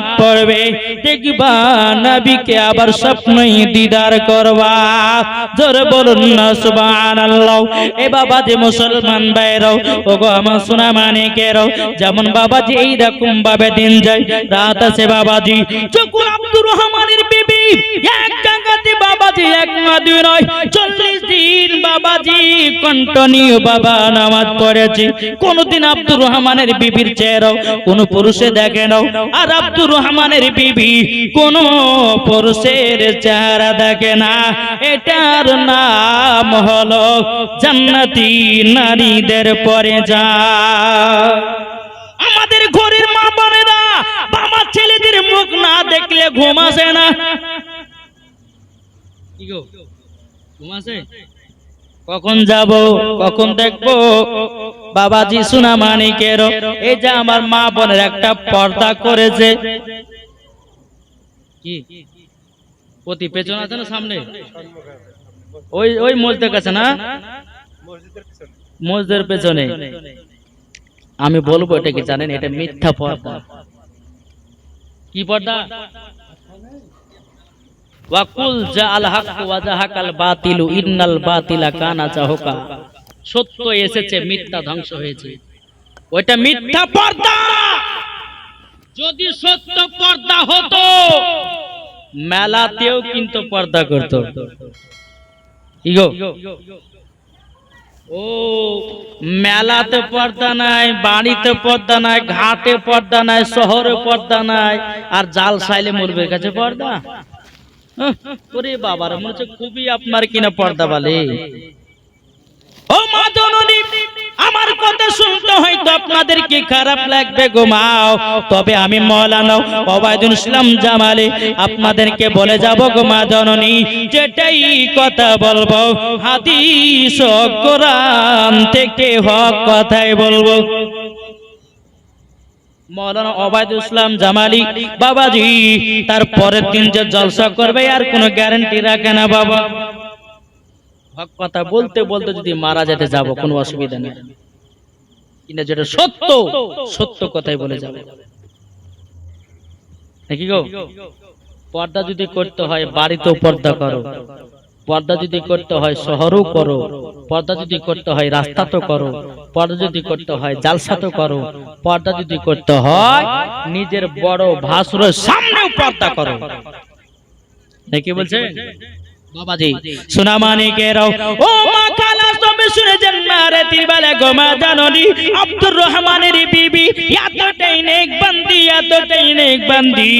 নামাজ পড়বে, দেখবা নবীকে আবার স্বপ্নই দিদার করবা। জোরে বলুন না সুবহানাল্লাহ। এ বাবাজি মুসলমান ভাইরাও, ওগো আমার সোনা মানিকেরাও, যেমন বাবাজি এইরকম ভাবে দিন যায়, রাত আছে বাবাজি। যখন আব্দুর রহমানের বিবি এক জায়গাতে বাবাজি এক না দুই নয় 40 দিন বাবাজি কন্টিনিউ বাবা নামাজ পড়েছে। কোনদিন আব্দুর রহমানের বিবির চেহারা কোন পুরুষে দেখে নাও, আর আব্দুর রহমানের বিবি কোন পুরুষের চেহারা দেখে না। এটার নাম হলো জান্নাতি নারীদের পরে যা। আমাদের ঘরের মা বোনেরা বাবা ছেলেদের মুখ না দেখলে ঘুম আসে না। কি গো, ঘুম আসে? কখন যাব, কখন দেখবো? বাবাজি সোনা মানিকের, এই যে আমার মা বোনের একটা পর্দা করেছে, কি প্রতি পেছনে আছে না সামনে? ওই ওই মসজিদের কাছে না, মসজিদের পেছনে। আমি বলবো এটা কি জানেন, এটা মিথ্যা পর্দা। কি পর্দা? ওয়াকুল জাআল হক ওয়া জাহাকাল বাতিলু ইন্নাল বাতিলা কানা জাহুকা। সত্য এসেছে, মিথ্যা ধ্বংস হয়েছে। ওইটা মিথ্যা পর্দা। যদি সত্য পর্দা হতো মেলাতেও কিন্তু পর্দা করত। কি গো, ও মেলাতে পর্দা নাই, বাড়িতে পর্দা নাই, ঘাটে পর্দা নাই, শহরে পর্দা নাই, আর জাল সাইলে মুরবের কাছে পর্দা। ওরে বাবার, মনে হচ্ছে খুবই আপনার কিনা পর্দা বলে। ও মা জননী, আমার কথা শুনতে হয়তো আপনাদের কি খারাপ লাগবে ঘুমাও, তবে আমি মাওলানা ওবায়দুল ইসলাম জামালি আপনাদেরকে বলে যাব গো মা জননী, যেটাই কথা বলবো হাদিস ও কোরআন থেকে হক কথাই বলবো। মাওলানা ওবায়দুল ইসলাম জামালি বাবাজি তার পরের দিন যে জলসা করবে আর কোনো গ্যারান্টি রাখে না বাবা। হক কথা বলতে বলতে যদি মারা যেতে যাব কোনো অসুবিধা নেই, কিন্তু যেটা সত্য সত্য কথাই বলে যাবে। নাকি গো? পর্দা যদি করতে হয় বাড়িতেও পর্দা করো, পর্দা যদি করতে হয় শহরেও করো, পর্দা যদি করতে হয় রাস্তাতেও করো, পর্দা যদি করতে হয় জালসাতেও করো, পর্দা যদি করতে হয় নিজের বড় ভাসুরের সামনেও পর্দা করো। নাকি বলছে বাবাজি সোনা মানিকেরাও, ও মা খালা তুমি শুনেছেন মারে তিরবালে গো মা জাননি আব্দুর রহমানের বিবি এতটাই নেক বান্দি, এতটাই নেক বান্দি।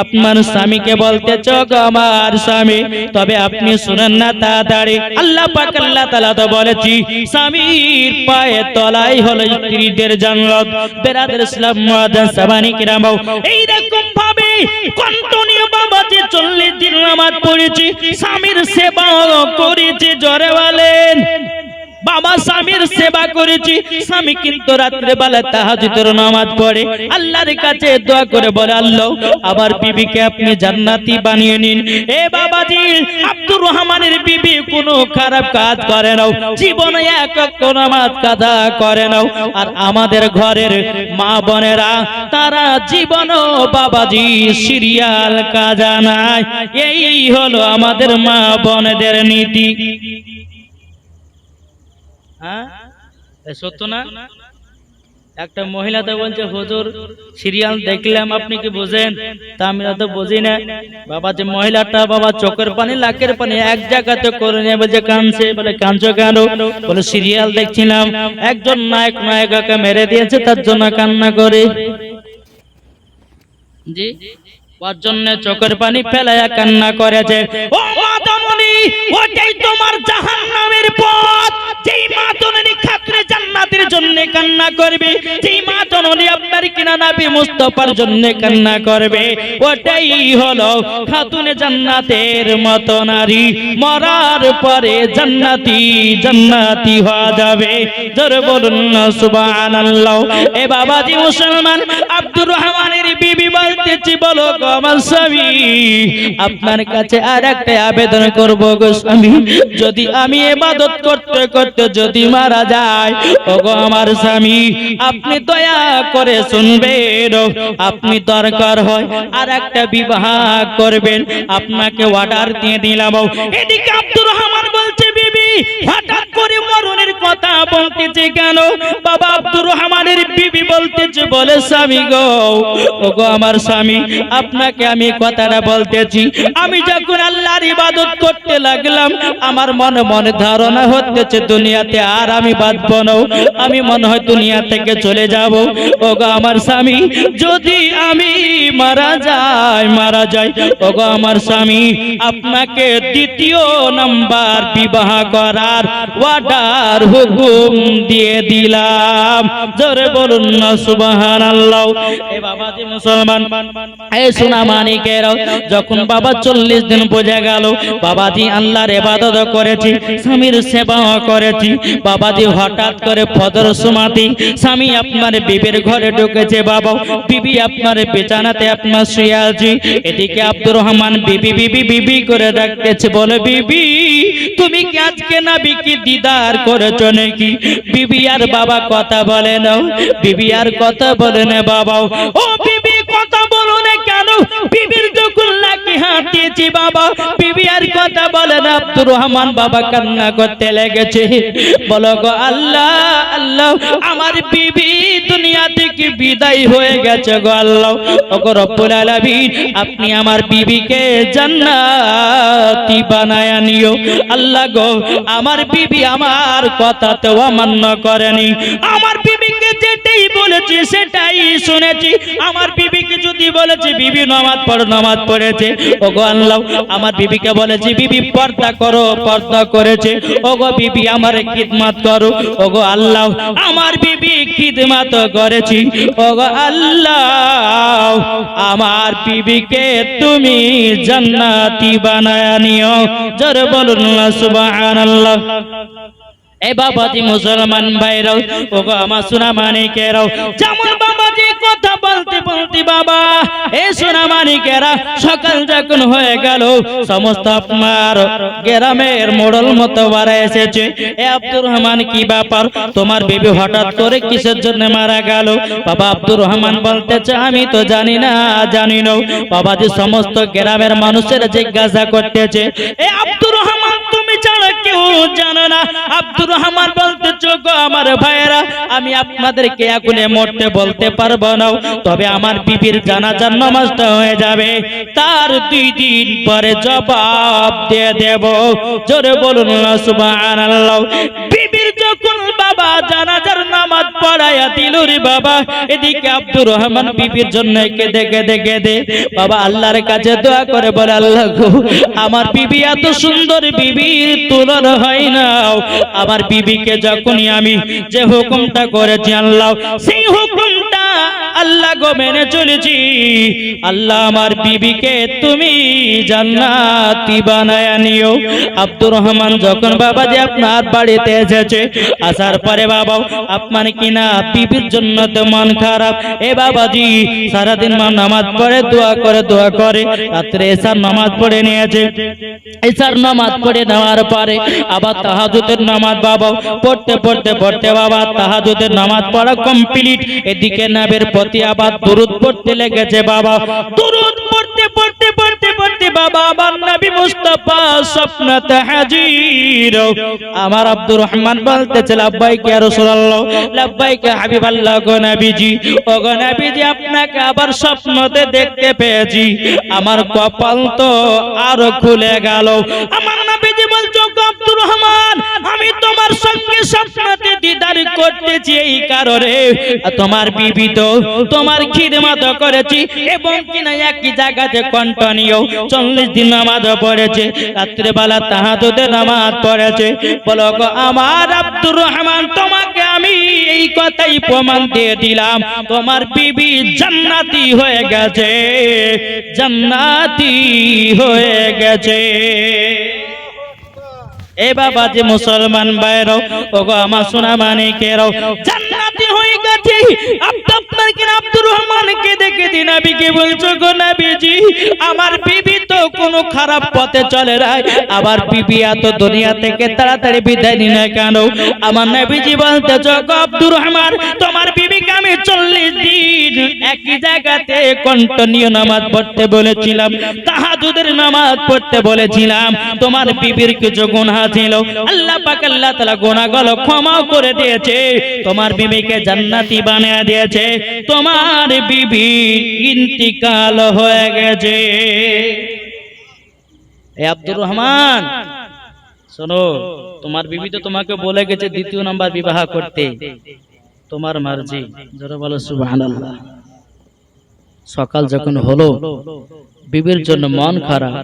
আপনার স্বামীকে বলতেছ গো আমার স্বামী, তবে আপনি শুনেন না তাড়াতাড়ি। আল্লাহ পাক আল্লাহ তাআলা তো বলেছি স্বামীর পায়ে তলাই হলো স্ত্রীদের জান্নাত। বেরাদার ইসলাম মুআজ্জাজ সাবানি কিরাম, এই রকম ভাবে কন্টিনিউ বাবাজি 40 দিন নামাজ পড়েছি, স্বামীর সেবা করেছি। জোরে বলেন বাবা, স্বামীর সেবা করেছি। স্বামী কিন্তু রাত্রে বেলা তাহাজ্জুদের নামাজ পড়ে, আল্লাহর কাছে দোয়া করে বলে আল্লাহ আমার বিবিকে আপনি জান্নাতি বানিয়ে নিন। এ বাবাজি আব্দুর রহমানের বিবি কোনো খারাপ কাজ করে না, জীবনে এক ওয়াক্ত নামাজ কাজা করে না। আর আমাদের ঘরের মা বোনেরা তারা জীবনও বাবাজি সিরিয়াল কাজা নাই। এই হলো আমাদের মা বোনদের নীতি। হ্যাঁ সত্য না? একটা মহিলা তো বলছে হুজুর সিরিয়াল দেখলাম, আপনি কি বোঝেন? তা আমি তো বুঝি না বাবা। যে মহিলাটা বাবা চোখের পানি লাকের পানি এক জায়গাতে করে নিয়ে বলছে কাঁদছে। বলে কাঁদছো কেন? বলে সিরিয়াল দেখছিলাম, একজন নায়ক নায়িকাকে মেরে দিয়েছে তার জন্য কান্না করে। জি, ওর জন্য চোখের পানি ফেলায়া কান্না করেছে। ও মা জননী, ওটাই তোমার জাহান্নামের পথ। যেই মা জননী খাতুনে জান্নাতের জন্য কান্না করবে, যেই মা জননী আপনার কিনা নবী মুস্তাফার জন্য কান্না করবে, ওটাই হলো খাতুনে জান্নাতের মতো নারী। মরার পরে জান্নাতি জান্নাতি হয়ে যাবে। জোরে বলুন না সুবহানাল্লাহ। এ বাবাজি মুসলমান আব্দুর রহমানের বিবি বলতে বলতেছি, বলো গো আমার স্বামী, আপনার কাছে আর একটা আবেদন করব গো স্বামী, যদি আমি ইবাদত করতে করতে যদি মারা যায়, ও গো আমার স্বামী, আপনি দয়া করে শুনবেন, আপনি দরকার হয় আর একটা বিবাহ করবেন, আপনাকে অর্ডার দিয়ে দিলাম। এদিকে আব্দুর রহমান বলছে, বিবি হঠাৎ করে মরণের কথা বলতেছে কেন? বাবা আব্দুর রহমানের বিবি বলতেছে, বলে স্বামী গো, ও গো আমার স্বামী, আপনাকে আমি কথাটা বলতেছি, আমি যখন আল্লাহর ইবাদত করতে লাগলাম, আমার মনে মনে ধারণা হতেছে দুনিয়াতে আর আমি বাঁচব না, আমি মনে হয় দুনিয়া থেকে চলে যাব। ও গো আমার স্বামী, যদি আমি মারা যাই, ও গো আমার স্বামী, আপনাকে দ্বিতীয় নাম্বার বিবাহ করার অর্ডার হুকুম দিয়ে দিলাম। জোরে বলুন না সুবহানাল্লাহ। এ বাবাজি মুসলমান, এ সোনা মানিকেরাও, যখন বাবা 40 দিন বোঝা গেল বাবাজি আল্লাহর ইবাদত করেছি, স্বামীর সেবা করেছি, বাবাজি হঠাৎ করে ফজর সময়তে স্বামী আপনার বিবির ঘরে ঢুকেছে। বাবা বিবি আপনার বিছানাতে আপনার শুয়ে আছে, এদিকে আব্দুর রহমান বিবি বিবি বিবি করে ডাকতেছে, বলে বিবি তুমি কি আজকে নবীকে দিদার করেছো নাকি? বিবি আর বাবা কথা বলে না, বিবি আর কথা বলে না। বাবা ও বিবি কথা বলো না কেন? বিবির যখন লাকি হাত দিয়েছি বাবা, বিবি আর কথা বলে না। আব্দুর রহমান বাবা কান্না করতে লেগেছে, বলো গো আল্লাহ আল্লাহ, আমার বিবি দুনিয়া থেকে বিদায় হয়ে গেছে গো আল্লাহ। ও গো রব্বুল আলামিন, আপনি আমার বিবিকে জান্নাতি বানায়া নিও আল্লাহ গো। আমার বিবি আমার কথা তো অমান্য করেনি, আমার বিবিকে যেটাই বলেছি সেটাই শুনেছি। আমার বিবিকে যদি বলেছি বিবি নামাজ পড়ো, নামাজ পড়েছে। ও গো আল্লাহ, আমার বিবিকে বলেছি বিবি পর্দা করো, পর্দা করেছে। ও গো বিবি আমার খিদমত করো, ও গো আল্লাহ, আমার বিবি খিদমত করেছি। ও গো আল্লাহ, আমার বিবিকে তুমি জান্নাতি বানায়া নিও। জোরে বলুন না সুবহানাল্লাহ। এ বাবাজি মুসলমান ভাইরাও, ও গো আমার সোনা মানিকেরাও, যেমন বাবাজি কথা বলতে বলতে বাবা, এ সোনা মানিকেরা, সকাল যখন হয়ে গেল, সমস্ত আপনার গ্রামের মোড়ল মতো বাড়া এসেছে। এ আব্দুর রহমান কি ব্যাপার, তোমার বিবি হঠাৎ করে কিসের জন্য মারা গেল? বাবা আব্দুর রহমান বলতেছে, আমি তো জানি না, জানি না। বাবাজি সমস্ত গ্রামের মানুষের জিজ্ঞাসা করতেছে, এ আব্দুর রহমান তুমি ছাড়া কেউ জানো না? আব্দুর রহমান বলতেছে, গো আমার ভাইয়েরা, আমি আপনাদেরকে এখনই মরতে বলতে পারবো না, তবে আমার বিবির জানাজার নামাজটা হয়ে যাবে, তার 2 দিন পরে জবাব দিয়ে দেব। জোরে বলুন না সুবহানাল্লাহ। বিবির যখন বাবা জানাজার নামাজ পড়ায়া দিল রে বাবা, এদিকে আব্দুর রহমান বিবির জন্য কেঁদে কেঁদে কেঁদে বাবা আল্লাহর কাছে দোয়া করে, বলে আল্লাহ গো, আমার বিবি এত সুন্দর বিবির তুলনা হয় না। আমার বিবিকে যখনই আমি যে হুকুমটা করেছি আল্লাহ, সেই হুকুমটা আল্লাহ গো মেনে চলেছি। আল্লাহ আমার বিবিকে তুমি জান্নাতি বানায়া নিও। আব্দুর রহমান যখন বাবাজি আপনার বাড়িতে এসেছে, আসার পরে বাবা আপনার কিনা বিবির জন্য তো মন খারাপ। এ বাবাজি সারাদিন মা নামাজ পড়ে দোয়া করে রাত্রে এসার নামাজ পড়ে নিয়েছে। এসার নামাজ পড়ে নেওয়ার পরে আবার তাহাজ্জুদের নামাজ বাবা পড়তে পড়তে পড়তে বাবা তাহাজ্জুদের নামাজ পড়া কমপ্লিট। এদিকে নবীর প্রতি আবার দুরূদ পড়তে লেগেছে বাবা। দুরূদ পড়তে পড়তে পড়তে পড়তে বাবা আমার নবী মুস্তাফা স্বপ্নতে হাজির। আমার আব্দুর রহমান বলতেছে, লাব্বাইক ইয়া রাসূলুল্লাহ, লাব্বাইক ইয়া হাবিবাল্লাহ। গো নবীজি, ও গো নবীজি, আপনাকে আবার স্বপ্নতে দেখতে পেয়েছি, আমার কপাল তো আরো খুলে গেল। আমার নবীজি বলছো, আব্দুর রহমান, আমি তোমার সঙ্গে স্বপ্নতে দিদার করতেছি এই কারণে, তোমার বিবি তো তোমার খিদমত করেছি এবং কিনা একই জায়গাতে কন্টিনিউ 40 দিন নামাজ পড়েছে, রাত্রে বেলা তাহাজ্জুদের নামাজ পড়েছে। বলো গো আমার আব্দুর রহমান, তোমাকে আমি এই কথাই প্রমাণ দিয়ে দিলাম, তোমার বিবি জান্নাতি হয়ে গেছে, জান্নাতি হয়ে গেছে। এ বাবা যে মুসলমান ভাইরাও, ওগো আমার সোনা মানিকেরাও, জান্নাতি হয়ে গেছে। একবার কিনা আব্দুর রহমানকে দেখে দিন নবীকে বলছো গো নবীজি আমার বিবি তো কোনো খারাপ পথে চলে না, আবার বিবি এত দুনিয়া থেকে তাড়াতাড়ি বিদায় নিয়ে না কেন? আমার নবীজি বলতেছো গো আব্দুর রহমান তোমার বিবিকে আমি 40 দিন একই জায়গাতে কন্টিনিউ নামাজ পড়তে বলেছিলাম, তাহাজ্জুদের নামাজ পড়তে বলেছিলাম। তোমার বিবির কিছু গুনাহ ছিল, আল্লাহ পাক আল্লাহ তাআলা গুনাহগুলো ক্ষমা করে দিয়েছে, তোমার বিবিকে জান্নাতি বানিয়ে দিয়েছে, তোমার বিবি ইন্তিকাল হয়ে গেছে। এ আব্দুর রহমান শোনো, তোমার বিবি তো তোমাকে বলে গেছে দ্বিতীয় নাম্বার বিবাহ করতে, তোমার মার্জি। জোরে বলো সুবহানাল্লাহ। সকাল যখন হলো বিবির জন্য মন খারাপ,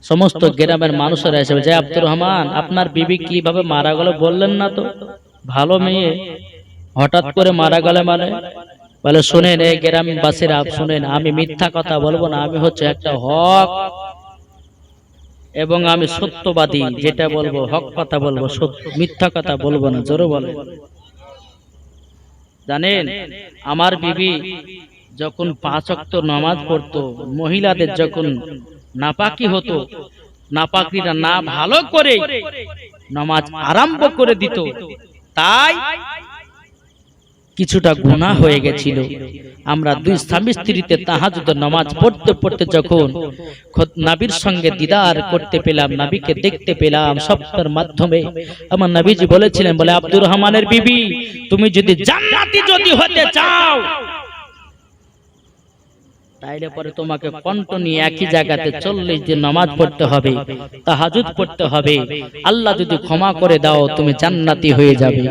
সমস্ত গ্রামের মানুষেরা এসে যে আব্দুর রহমান আপনার বিবি কিভাবে মারা গেল বললেন না তো, ভালো মেয়ে হঠাৎ করে মারা গেল মানে? বলে শুনেন এই গ্রামবাসীরা শুনেন, আমি মিথ্যা কথা বলবো না, আমি হচ্ছে একটা হক এবং আমি সত্যবাদী, যেটা বলবো হক কথা বলবো, মিথ্যা কথা বলবো না। জোরে বলে জানেন আমার বিবি যখন 5 ওয়াক্ত নামাজ পড়তো, মহিলাদের যখন নাপাকি হতো, নাপাকিরা না ভালো করে নামাজ আরম্ভ করে দিত, তাই কিছুটা গুনাহ হয়ে গেছিল। আমরা দুই স্বামী স্ত্রীতে তাহাজ্জুদের নামাজ পড়তে পড়তে যখন নবীর সঙ্গে দিদার করতে পেলাম, নবীকে দেখতে পেলাম স্বপ্নের মাধ্যমে, আমার নবীজি বলেছিলেন বলে আব্দুর রহমানের বিবি তুমি যদি জান্নাতি যদি হতে চাও তাইলে পরে তোমাকে কন্টিনিউ একই জায়গাতে 40 দিন নামাজ পড়তে হবে, তাহাজ্জুদ পড়তে হবে, আল্লাহ যদি ক্ষমা করে দাও তুমি জান্নাতি হয়ে যাবে।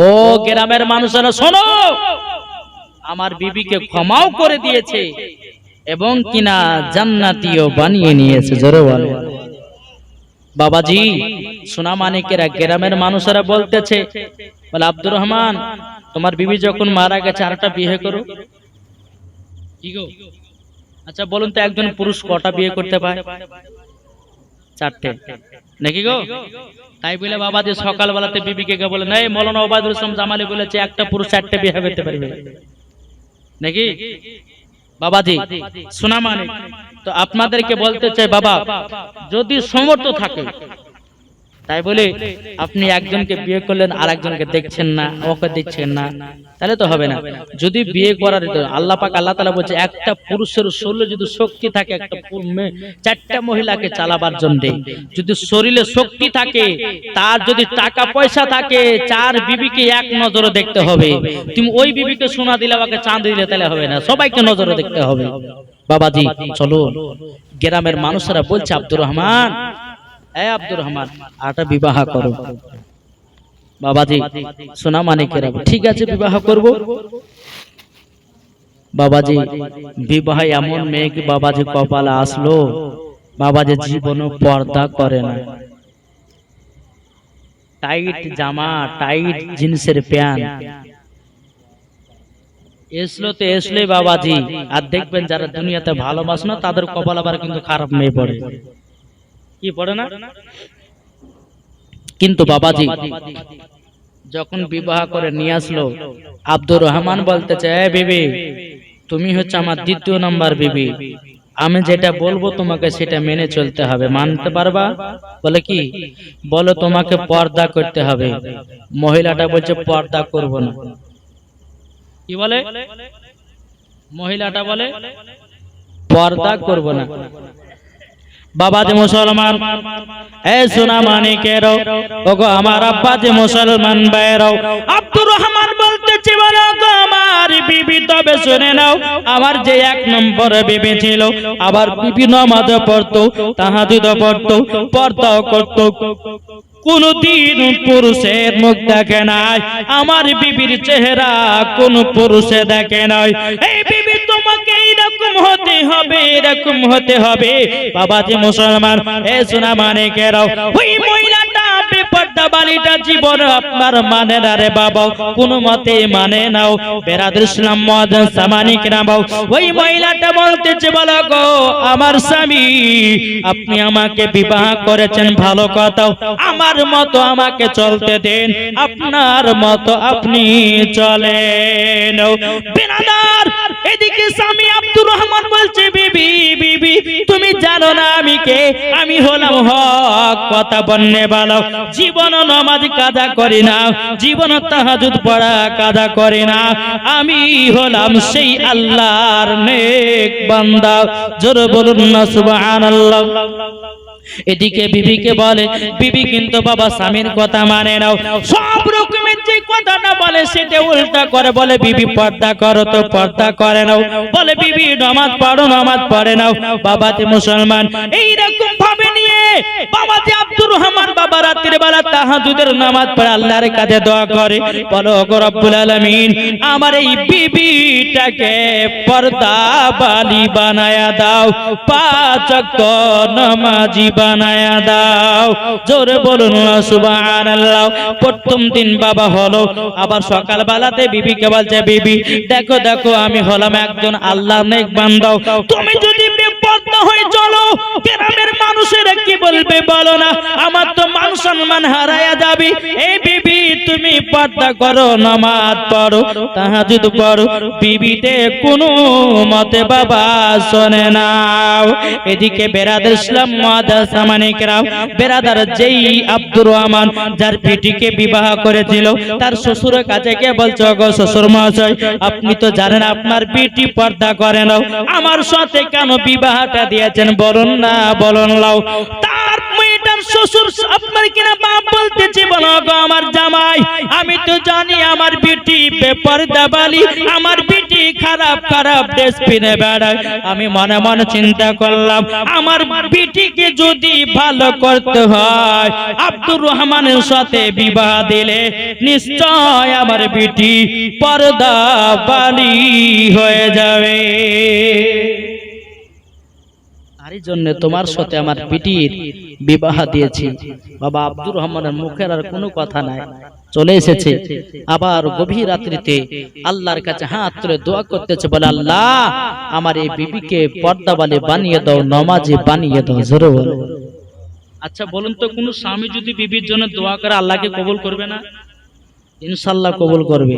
ও গ্রামের মানুষেরা শোনো, আমার বিবিকে ক্ষমাও করে দিয়েছে এবং কিনা জান্নাতিও বানিয়ে নিয়েছে। জোরে বলে বাবাজি। সোনা মানিকেরা গ্রামের মানুষেরা বলতেছে বলে আব্দুর রহমান তোমার বিবি যখন মারা গেছে আরেকটা বিয়ে করো। কি গো আচ্ছা বলুন তো একজন পুরুষ কটা বিয়ে করতে পারে? 4টে নাকি গো? তাই বলে বাবাজি সকালবেলাতে বিবিকে বলে নাই মৌলানা ওবায়দুল ইসলাম জামালি বলেছে একটা পুরুষ 4টে বিয়ে করতে পারবে নাকি বাবাজি? সোনা মানিক তো আপনাদেরকে বলতে চাই বাবা যদি সমর্থ থাকে, তাই বলে আপনি একজনকে বিয়ে করলেন আর একজনকে দেখছেন না, ওকে দেখছেন না, তাহলে তো হবে না। যদি বিয়ে করার আল্লাহ পাক আল্লাহ তাআলা বলছে একটা পুরুষের শরীরে যদি শক্তি থাকে, একটা 4টা মহিলাকে চালাবার জন্য যদি শরীরে শক্তি থাকে, তার যদি টাকা পয়সা থাকে, 4 বিবিকে এক নজরে দেখতে হবে। তুমি ওই বিবিকে সোনা দিলে ওকে চাঁদ দিলে তাহলে হবে না, সবাইকে নজরে দেখতে হবে। বাবাজি চলো, গ্রামের মানুষেরা বলছে আব্দুর রহমান আব্দুর রহমান আটা বিবাহ করো। বাবাজি সোনা মানিকেরা ঠিক আছে বিবাহ করব। বাবাজি বিবাহ এমন মেয়ে কি বাবাজি কপালে আসলো, বাবাজি জীবনে পর্দা করে না, টাইট জামা টাইট জিন্সের প্যান্ট এসলো তো এসলে বাবাজি। আর দেখবেন যারা দুনিয়াতে ভালোবাসে না তাদের কপাল আবার কিন্তু খারাপ মেয়ে পড়ে, কি পড়ে না? কিন্তু বাবাজি যখন বিবাহ করে নিয়ে আসলো, আব্দুর রহমান বলতেছে এ বিবি তুমি হচ্ছে আমার দ্বিতীয় নাম্বার বিবি, আমি যেটা বলবো তোমাকে সেটা মেনে চলতে হবে, মানতে পারবা? বলে কি? বলো তোমাকে পর্দা করতে হবে। মহিলাটা বলছে পর্দা করব না। কি বলে? মহিলাটা বলে পর্দা করব না। বাবা যে মুসলমান এ সোনা মানিকেরও ওগো আমার আব্বা যে মুসলমান ভাইরাও, আব্দুর রহমান বলতেছে বলো গো আমার বিবি তবে শুনে নাও, আমার যে 1 নম্বর বিবি ছিল, আবার বিবি নামাজ পড়তো, তাহাজ্জুদ পড়তো, পর্দাও করতো, কোনদিন পুরুষের মুখ দেখে নাই, আমার বিবির চেহারা কোন পুরুষে দেখে নাই। এই বিবি তোমাকে এরকম হতে হবে, এরকম হতে হবে। বাবা যে মুসলমান এ সোনা মানিকেরাও ওই মহিলাটা বেপরদা পর্দা বালিটা জীবন আপনার মানে না রে বাবা, কোনো মতে মানে নাও। বেরাদুল ইসলাম মুআজ্জাজ সামানিক নামাও। ওই মহিলাটা বলতেছে, বলো গো আমার স্বামী, আপনি আমাকে বিবাহ করেছেন ভালো কথা, আমার মতো আমাকে চলতে দেন, আপনার মতো আপনি চলেন। বিরাদার, এদিকে স্বামী আব্দুর রহমান বলছে, বিবি বিবি তুমি জানো না আমি কে? আমি হলাম হক কথা বলনে ভালো, জীবন নামাজ কাজা করি না, জীবন তাহাজ্জুদ পড়া কাজা করি না, আমি হলাম সেই আল্লাহর নেক বান্দা। জোরে বলুন না সুবহানাল্লাহ। এদিকে বিবিকে বলে, বিবি কিন্তু বাবা স্বামীর কথা মানে নাও, সব রকমের যে কথাটা বলে সেটা উল্টা করে বলে, বিবি পর্দা করো তো পর্দা করে নাও, বলে বিবি নামাজ পড়ো নামাজ পড়ে নাও। বাবাতে মুসলমান এইরকম ভাবে নিয়ে বাবাতে আব্দুর রহমান বাবা রাতের বেলা তাহাজ্জুদের নামাজ পড়ে আল্লাহর কাছে দোয়া করে, বলো গো রব্বুল আলামিন আমার এই বিবিটাকে পর্দা বালি বানায়া দাও, 5 ওয়াক্ত নামাজি বানায়া দাও। জোরে বলুন সুবহানাল্লাহ। প্রথম দিন বাবা হলো, আবার সকাল বেলাতে বিবিকে বলছে, বিবি দেখো দেখো আমি হলাম একজন আল্লাহর নেক বান্দা, তুমি যদি বেপরদা হয়ে চলো গ্রামের মানুষেরা কি বলবে বলো না, আমার তো মান সম্মান হারায়া যাবে। এই বিবি তুমি পর্দা করো, নামাজ পড়ো, তাহাজ্জুদ পড়ো। বিবিতে কোনো মতে বাবা শোনে না। এদিকে বেরাদুল ইসলাম মুআজ্জাজ সামানিকরাম, বেরাদার যেই আব্দুর রহমান যার বেটিকে বিবাহ করেছিল, তার শ্বশুরের কাছে গিয়ে বলছে, গো শ্বশুর মহাশয় আপনি তো জানেন আপনার বেটি পর্দা করে নাও, আমার সাথে কেন বিবাহটা দিয়েছেন বলুন না, বলুন লাও। তার মেয়েটার শ্বশুর আপনার কিনা বাপ বলতেছে, বলো গো আমার জামাই আমি তো জানি আমার বেটি বেপরদা বালি, আমার বেটি খারাপ খারাপ ড্রেস পিনে বেড়ায়। আমি মনে মনে চিন্তা করলাম আমার বেটিকে যদি ভালো করতে হয় আব্দুর রহমানের সাথে বিবাহ দিলে নিশ্চয় আমার বেটি পর্দা বালি হয়ে যাবে। তারই জন্য তোমার সাথে আমার বেটির বিবাহ দিয়েছি। বাবা আব্দুর রহমানের মুখের আর কোনো কথা নাই, চলে এসেছে। আবার গভীর রাত্রিতে আল্লাহর কাছে হাত তুলে দোয়া করতেছে, বলে আল্লাহ আমার এই বিবিকে পর্দাবালি বানিয়ে দাও, নামাজি বানিয়ে দাও। জোরে বলো। আচ্ছা বলুন তো, কোন স্বামী যদি বিবির জন্য দোয়া করে আল্লাহকে কবুল করবে না? ইনশাআল্লাহ কবুল করবে।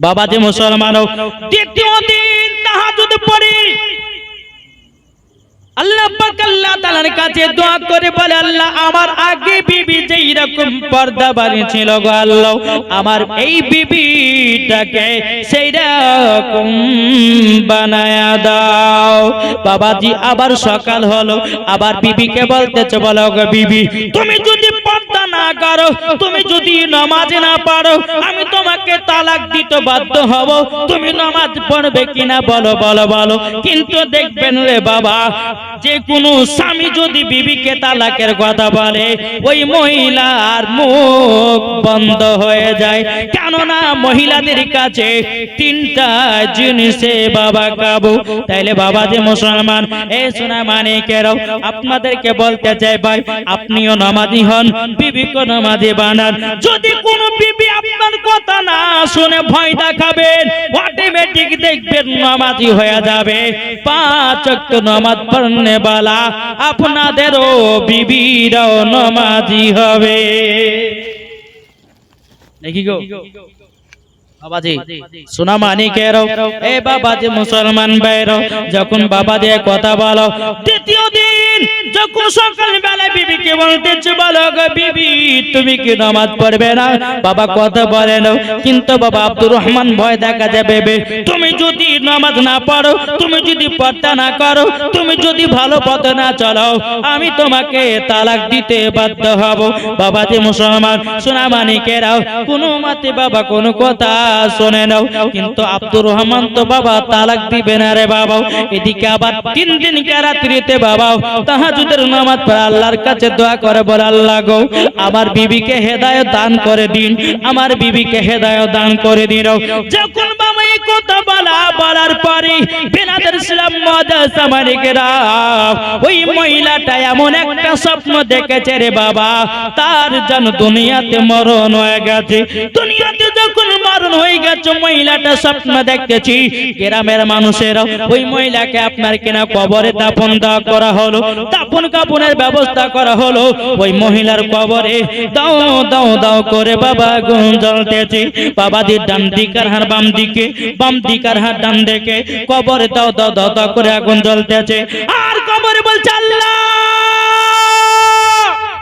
বাবা যে মুসলমান, দ্বিতীয় দিন তাহাজ্জুদ পড়ি আল্লাহ পাক আল্লাহ তাআলার কাছে দোয়া করে বলে, আল্লাহ আমার আগে বিবি যেই রকম পর্দা বানিয়েছিল গো আল্লাহ আমার এই বিবিটাকে সেই রকম বানায়া দাও। বাবাজি আবার সকাল হলো, আবার বিবিকে বলতেছে, বলো গো বিবি তুমি যদি পর্দা না করো, তুমি যদি নামাজ না পড়ো, আমি তোমাকে তালাক দিতে বাধ্য হব। তুমি নামাজ পড়বে কিনা বলো বলো বলো। কিন্তু দেখবেন রে বাবা, যে কোনো স্বামী যদি বিবিকে তালাকের কথা বলে ওই মহিলার মুখ বন্ধ হয়ে যায়। কেননা মহিলাদের কাছে 3টা জিনিসে বাবা কাবু। তাইলে বাবা যে মুসলমান, এ সোনা মানিকেরাও আপনাদেরকে বলতে চাই ভাই, আপনিও নামাজি হন, বিবিকে নামাজি বানান। যদি কোনো বিবি আপনার কথা না শুনে ভয় দেখাবেন, অটোমেটিক দেখবেন নামাজি হয়ে যাবে। 5 ওয়াক্ত নামাজ পড়নে বালা আপনাদেরও বিবিরাও নামাজি হবে। দেখি গো বাবাজি সোনা মানিকেরাও, এ বাবাজি মুসলমান ভাইরা, যখন বাবাজি কথা বলো, দ্বিতীয় দিন যখন সকাল বেলায় বিবিকে বলতেছে, বলো গো বিবি তুমি কি নামাজ পড়বে না? বাবা কথা বলে না, কিন্তু বাবা আব্দুর রহমান ভয় দেখা যাবে, তুমি যদি নামাজ না পড়ো, তুমি যদি পর্দা না করো, তুমি যদি ভালো পথে না চলো, আমি তোমাকে তালাক দিতে বাধ্য হব। বাবাজি মুসলমান সোনা মানিকেরাও, কোনো মতে বাবা কোনো কথা শুনে নাও, কিন্তু আব্দুর রহমান তো বাবা তালাক দিবে না রে বাবা। এদিকে আবার 3 দিন রাত্রিতে বাবা তাহাজ্জুদের নামাজ পড়ে আল্লাহর কাছে দোয়া করে, বলে আল্লাহ গো আমার বিবিকে হেদায়েত দান করে দিন, আমার বিবিকে হেদায়েত দান করে দিন। যখন বাবা এই কথা কথা বলার পরে বিনাদের ইসলাম মাদাসামানিকেরা ওই মহিলাটা এমন একটা স্বপ্ন দেখেছে রে বাবা, তার যেন দুনিয়াতে মরণ হয়ে গেছে। দুনিয়াতে যখন মরণ হয়ে গেছে, মহিলাটা স্বপ্ন দেখতেছি গ্রামের মানুষেরা ওই মহিলাকে আপনার কিনা কবরে দাফন দেওয়া করা হলো, দাফন কাফনের ব্যবস্থা করা হলো। ওই মহিলার কবরে দাও দাও দাও করে বাবা আগুন জ্বলতেছে। বাবা দি ডান দিক আর হার বাম দিকে, বাম দিক আর হার ডান দিকে কবরে দাও দাও দাও দাও করে আগুন জ্বলতেছে। আর কবরে বলছে আল্লাহ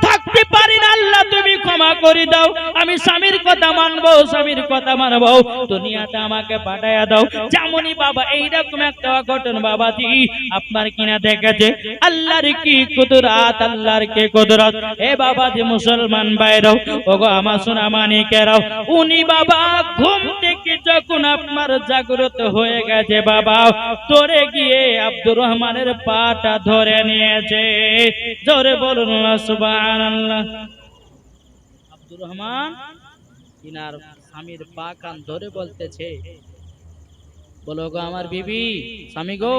থাকতে পারি না, আল্লাহ তুমি ক্ষমা করে দাও, আমি স্বামীর কথা মানবো, স্বামীর কথা মানবো, দুনিয়াতে আমাকে পাঠায়া দাও। যেমনই বাবা এইরকম একটা ঘটনা বাবাজি আপনার কিনা দেখেছে। আল্লাহর কি কুদরত, আল্লাহর কি কুদরত। এ বাবাজি মুসলমান ভাইরাও, ওগো আমার সোনা মানিকেরাও, উনি বাবা ঘুম থেকে যখন আপনার জাগ্রত হয়ে গেছে বাবা, তোরে গিয়ে আব্দুর রহমানের পাটা ধরে নিয়েছে। জোরে বলুন সুবহানাল্লাহ। আব্দুর রহমান তিনার স্বামীর পা কান ধরে বলতেছে, বলো গো আমার বিবি, স্বামী গো,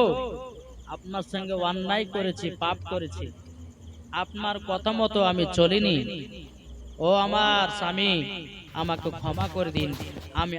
আপনার সঙ্গে অন্যায় করেছি, পাপ করেছি, আপনার কথা মতো আমি চলিনি, ও আমার স্বামী আমাকে ক্ষমা করে দিন, আমি